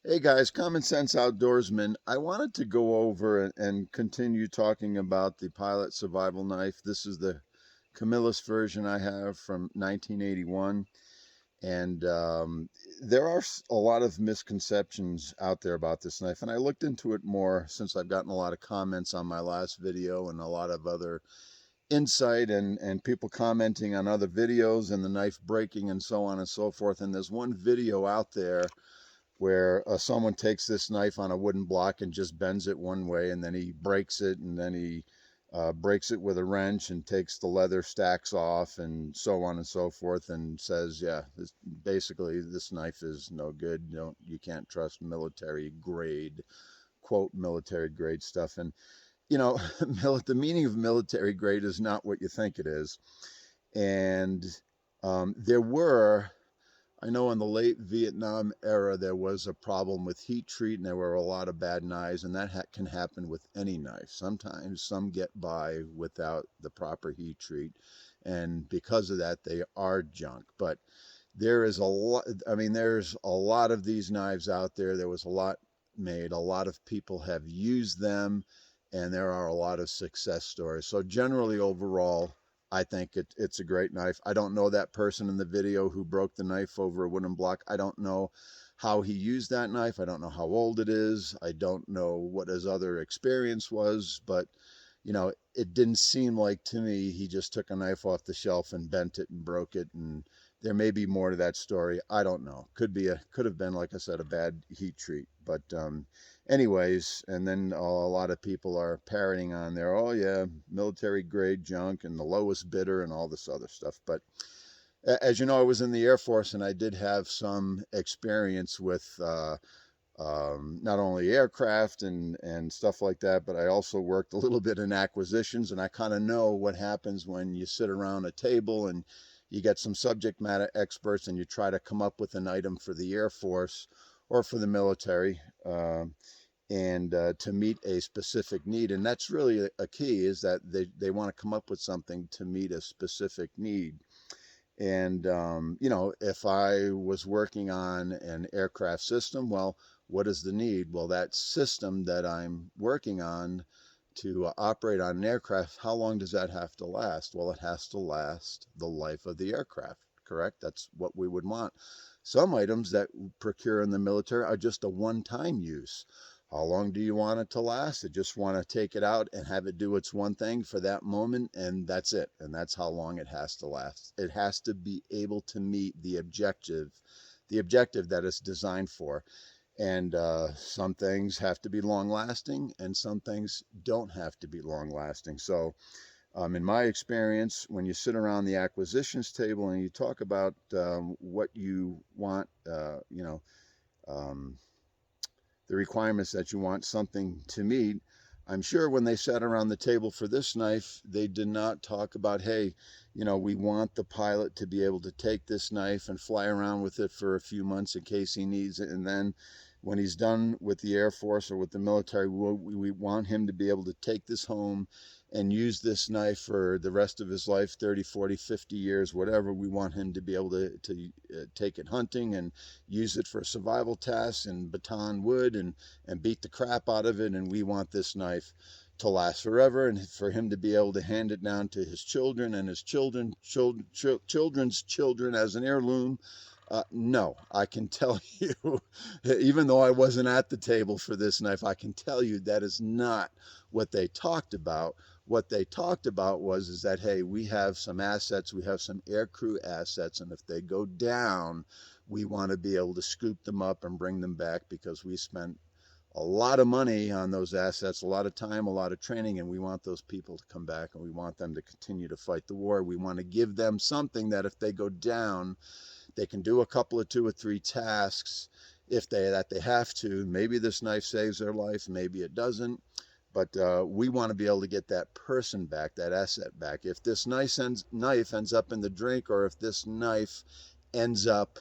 Hey guys, Common Sense Outdoorsman. I wanted to go over and continue talking about the pilot survival knife. This is the Camillus version I have from 1981. And there are a lot of misconceptions out there about this knife. And I looked into it more since I've gotten a lot of comments on my last video and a lot of other insight and people commenting on other videos and the knife breaking and so on and so forth. And there's one video out there where someone takes this knife on a wooden block and just bends it one way, and then he breaks it, and then he breaks it with a wrench and takes the leather stacks off and so on and so forth, and says, yeah, basically this knife is no good. You can't trust military grade, quote, military grade stuff. And you know, the meaning of military grade is not what you think it is. And I know in the late Vietnam era, there was a problem with heat treat, and there were a lot of bad knives, and that can happen with any knife. Sometimes some get by without the proper heat treat, and because of that, they are junk. But there is a lot, there's a lot of these knives out there. There was a lot made. A lot of people have used them, and there are a lot of success stories. So generally, overall, I think it's a great knife. I don't know that person in the video who broke the knife over a wooden block. I don't know how he used that knife. I don't know how old it is. I don't know what his other experience was, but it didn't seem like to me he just took a knife off the shelf and bent it and broke it. And there may be more to that story. I don't know. Could have been, like I said, a bad heat treat. But anyways, and then a lot of people are parroting on there, oh yeah, military grade junk and the lowest bidder and all this other stuff. But as you know, I was in the Air Force, and I did have some experience with not only aircraft and stuff like that, but I also worked a little bit in acquisitions, and I kind of know what happens when you sit around a table and you get some subject matter experts and you try to come up with an item for the Air Force or for the military, and to meet a specific need. And that's really a key, is that they want to come up with something to meet a specific need. And if I was working on an aircraft system, well, what is the need? Well, that system that I'm working on to operate on an aircraft, how long does that have to last? Well, it has to last the life of the aircraft, correct? That's what we would want. Some items that procure in the military are just a one-time use. How long do you want it to last? You just want to take it out and have it do its one thing for that moment, and that's it. And that's how long it has to last. It has to be able to meet the objective that it's designed for. And some things have to be long lasting, and some things don't have to be long lasting. So in my experience, when you sit around the acquisitions table and you talk about what you want, the requirements that you want something to meet, I'm sure when they sat around the table for this knife, they did not talk about, hey, we want the pilot to be able to take this knife and fly around with it for a few months in case he needs it. And then when he's done with the Air Force or with the military, we want him to be able to take this home and use this knife for the rest of his life, 30, 40, 50 years, whatever. We want him to be able to take it hunting and use it for survival tasks and baton wood and beat the crap out of it. And we want this knife to last forever, and for him to be able to hand it down to his children and his children's children as an heirloom. No, I can tell you, even though I wasn't at the table for this knife, I can tell you that is not what they talked about. What they talked about is that, hey, we have some assets, we have some aircrew assets, and if they go down, we want to be able to scoop them up and bring them back, because we spent a lot of money on those assets, a lot of time, a lot of training, and we want those people to come back, and we want them to continue to fight the war. We want to give them something that if they go down, they can do a couple of 2 or 3 tasks that they have to. Maybe this knife saves their life, maybe it doesn't, but we want to be able to get that person back, that asset back. If this knife ends up in the drink, or if this knife ends up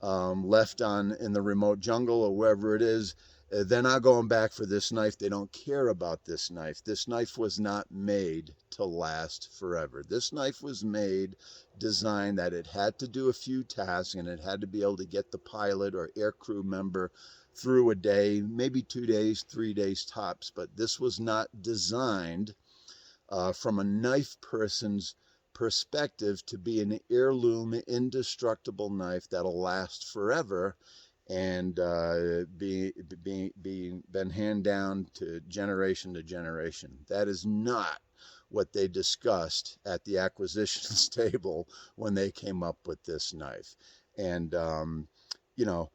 left in the remote jungle or wherever it is, They're not going back for this knife. They don't care about this knife. This knife was not made to last forever. This knife was made, designed that it had to do a few tasks, and it had to be able to get the pilot or aircrew member through a day, maybe 2 days, 3 days tops. But this was not designed from a knife person's perspective to be an heirloom, indestructible knife that'll last forever and been handed down to generation. That is not what they discussed at the acquisitions table when they came up with this knife. And you know,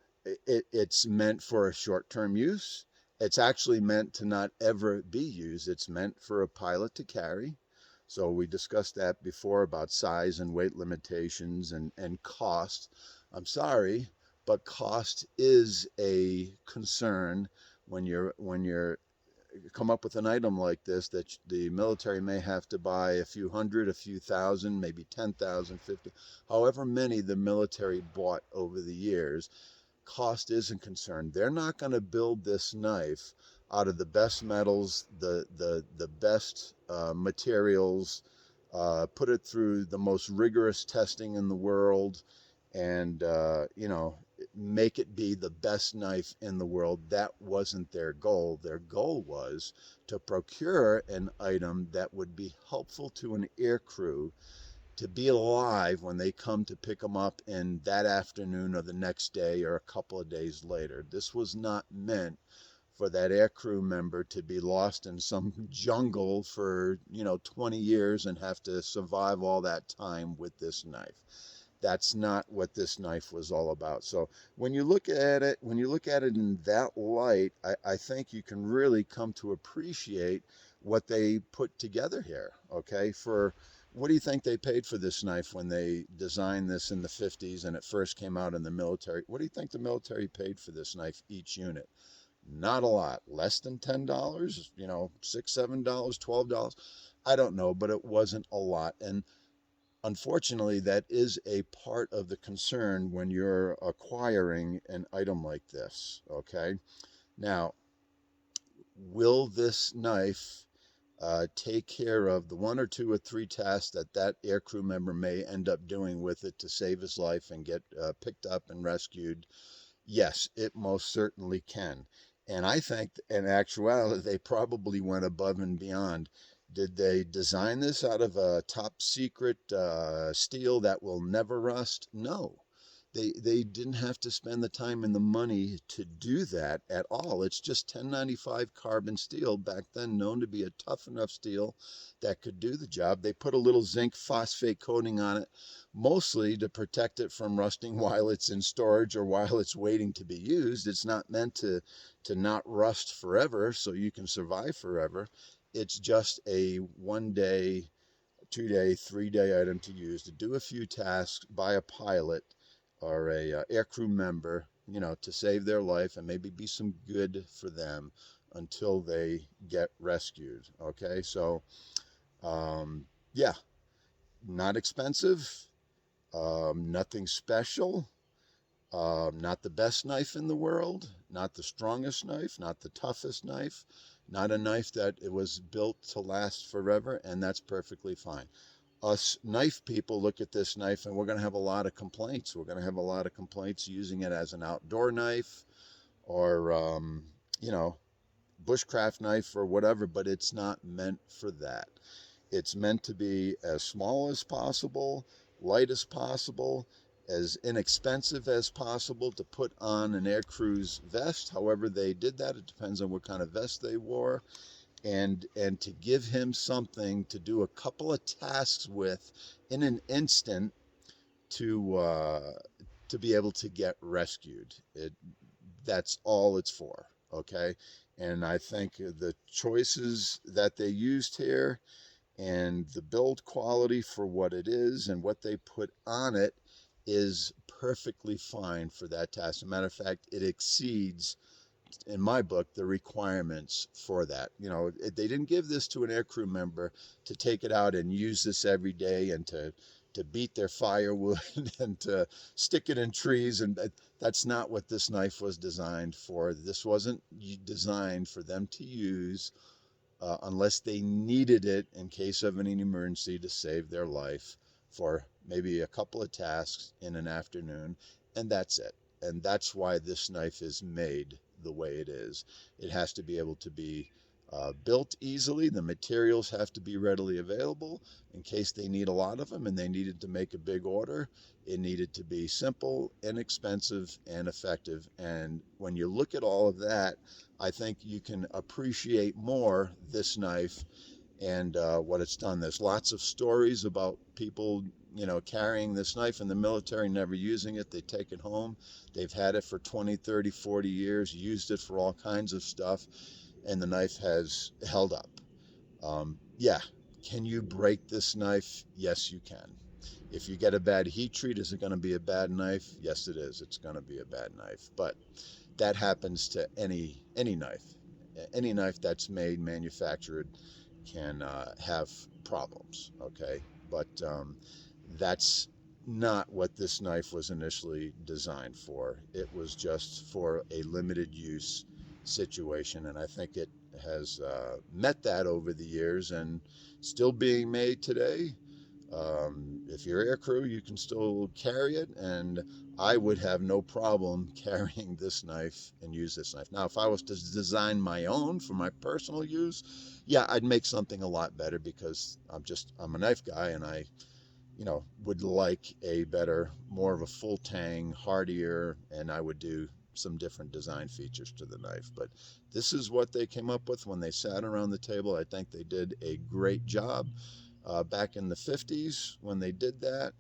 it's meant for a short-term use. It's actually meant to not ever be used. It's meant for a pilot to carry. So we discussed that before about size and weight limitations and cost. I'm sorry, but cost is a concern when you're come up with an item like this that the military may have to buy a few hundred, a few thousand, maybe 10,000, 50, however many the military bought over the years. Cost isn't concerned. They're not going to build this knife out of the best metals, the best materials, put it through the most rigorous testing in the world, and make it be the best knife in the world. That wasn't their goal. Their goal was to procure an item that would be helpful to an aircrew to be alive when they come to pick them up in that afternoon or the next day or a couple of days later. This was not meant for that aircrew member to be lost in some jungle for 20 years and have to survive all that time with this knife. That's not what this knife was all about. So when you look at it in that light, I think you can really come to appreciate what they put together here. Okay, what do you think they paid for this knife when they designed this in the 50s and it first came out in the military? What do you think the military paid for this knife, each unit? Not a lot. Less than $10, $6, $7, $12. I don't know, but it wasn't a lot. And unfortunately, that is a part of the concern when you're acquiring an item like this, okay? Now, will this knife take care of the 1 or 2 or 3 tasks that aircrew member may end up doing with it to save his life and get picked up and rescued? Yes, it most certainly can. And I think in actuality, they probably went above and beyond. Did they design this out of a top secret steel that will never rust? No. They didn't have to spend the time and the money to do that at all. It's just 1095 carbon steel, back then known to be a tough enough steel that could do the job. They put a little zinc phosphate coating on it, mostly to protect it from rusting while it's in storage or while it's waiting to be used. It's not meant to not rust forever so you can survive forever. It's just a 1 day, 2 day, 3 day item to use to do a few tasks by a pilot or a aircrew member, to save their life and maybe be some good for them until they get rescued. Okay, so yeah, not expensive, nothing special, not the best knife in the world, not the strongest knife, not the toughest knife, not a knife that it was built to last forever, and that's perfectly fine. Us knife people look at this knife and we're going to have a lot of complaints. We're going to have a lot of complaints using it as an outdoor knife or, bushcraft knife or whatever, but it's not meant for that. It's meant to be as small as possible, light as possible, as inexpensive as possible to put on an aircrew's vest. However they did that, it depends on what kind of vest they wore. And to give him something to do a couple of tasks with in an instant to be able to get rescued. That's all it's for, okay? And I think the choices that they used here and the build quality for what it is and what they put on it is perfectly fine for that task. As a matter of fact, it exceeds, in my book, the requirements for that. They didn't give this to an aircrew member to take it out and use this every day and to to beat their firewood and to stick it in trees. And that's not what this knife was designed for. This wasn't designed for them to use unless they needed it in case of an emergency to save their life for maybe a couple of tasks in an afternoon, and that's it. And that's why this knife is made the way it is. It has to be able to be built easily. The materials have to be readily available in case they need a lot of them and they needed to make a big order. It needed to be simple, inexpensive, and effective. And when you look at all of that, I think you can appreciate more this knife and what it's done. There's lots of stories about people, carrying this knife in the military, never using it. They take it home. They've had it for 20, 30, 40 years, used it for all kinds of stuff, and the knife has held up. Yeah, can you break this knife? Yes, you can. If you get a bad heat treat, is it going to be a bad knife? Yes, it is. It's going to be a bad knife. But that happens to any knife. Any knife that's manufactured can have problems, okay? But that's not what this knife was initially designed for. It was just for a limited use situation, and I think it has met that over the years and still being made today. If you're aircrew, you can still carry it, and I would have no problem carrying this knife and use this knife. Now, if I was to design my own for my personal use, yeah, I'd make something a lot better because I'm a knife guy, and I would like a better, more of a full tang, hardier, and I would do some different design features to the knife. But this is what they came up with when they sat around the table. I think they did a great job back in the 50s when they did that,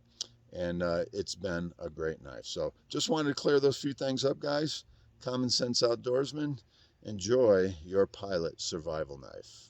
and it's been a great knife. So just wanted to clear those few things up, guys. Common Sense Outdoorsman, enjoy your pilot survival knife.